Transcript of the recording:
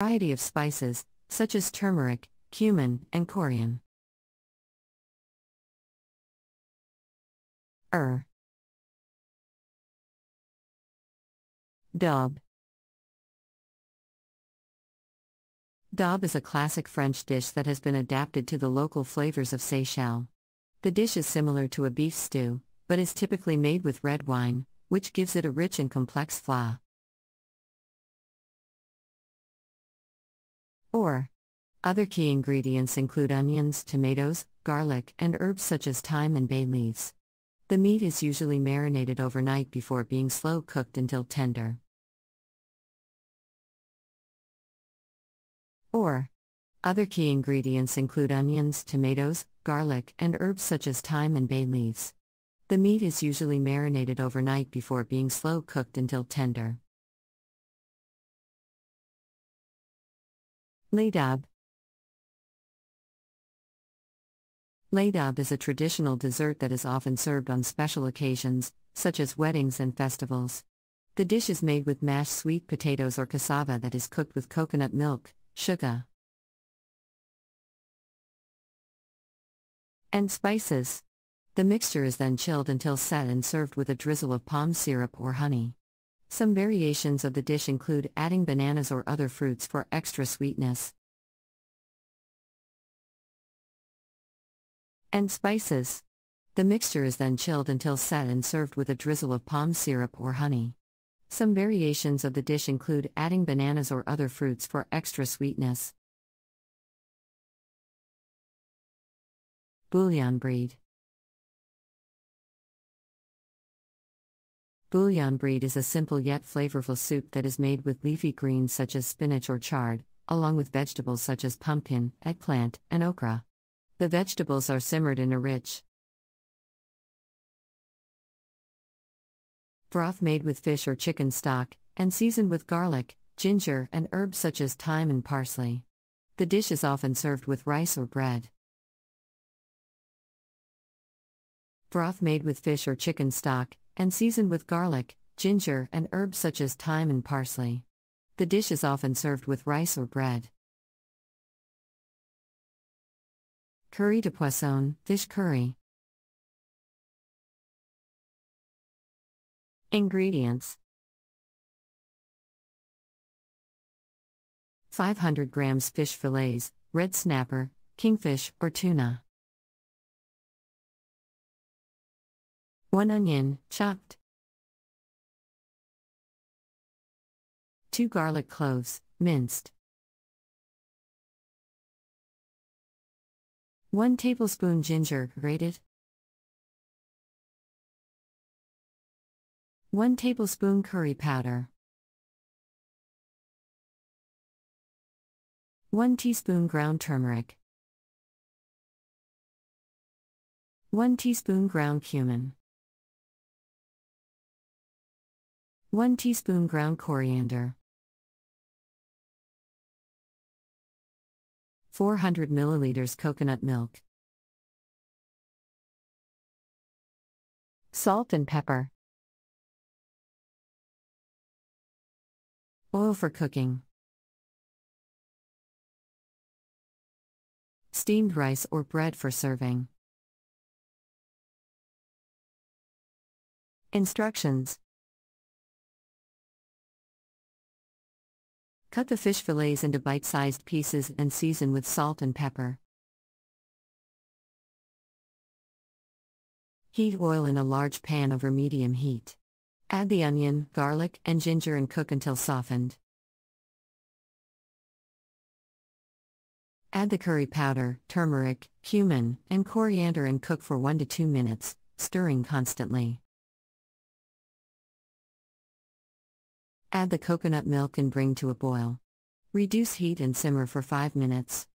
Variety of spices, such as turmeric, cumin, and corian. Daube. Daube is a classic French dish that has been adapted to the local flavors of Seychelles. The dish is similar to a beef stew, but is typically made with red wine, which gives it a rich and complex flavor. Other key ingredients include onions, tomatoes, garlic, and herbs such as thyme and bay leaves. The meat is usually marinated overnight before being slow cooked until tender. Other key ingredients include onions, tomatoes, garlic, and herbs such as thyme and bay leaves. The meat is usually marinated overnight before being slow cooked until tender. Ladob. Ladob is a traditional dessert that is often served on special occasions, such as weddings and festivals. The dish is made with mashed sweet potatoes or cassava that is cooked with coconut milk, sugar, and spices. The mixture is then chilled until set and served with a drizzle of palm syrup or honey. Some variations of the dish include adding bananas or other fruits for extra sweetness. And spices. The mixture is then chilled until set and served with a drizzle of palm syrup or honey. Some variations of the dish include adding bananas or other fruits for extra sweetness. Bouillon brede. Bouillon brede is a simple yet flavorful soup that is made with leafy greens such as spinach or chard, along with vegetables such as pumpkin, eggplant, and okra. The vegetables are simmered in a rich broth made with fish or chicken stock, and seasoned with garlic, ginger, and herbs such as thyme and parsley. The dish is often served with rice or bread. Broth made with fish or chicken stock, and seasoned with garlic, ginger, and herbs such as thyme and parsley. The dish is often served with rice or bread. Curry de poisson, fish curry. Ingredients: 500 grams fish fillets, red snapper, kingfish, or tuna. 1 onion, chopped. 2 garlic cloves, minced. 1 tablespoon ginger, grated. 1 tablespoon curry powder. 1 teaspoon ground turmeric. 1 teaspoon ground cumin. 1 teaspoon ground coriander. 400 milliliters coconut milk. Salt and pepper. Oil for cooking. Steamed rice or bread for serving. Instructions: cut the fish fillets into bite-sized pieces and season with salt and pepper. Heat oil in a large pan over medium heat. Add the onion, garlic, and ginger and cook until softened. Add the curry powder, turmeric, cumin, and coriander and cook for 1 to 2 minutes, stirring constantly. Add the coconut milk and bring to a boil. Reduce heat and simmer for 5 minutes.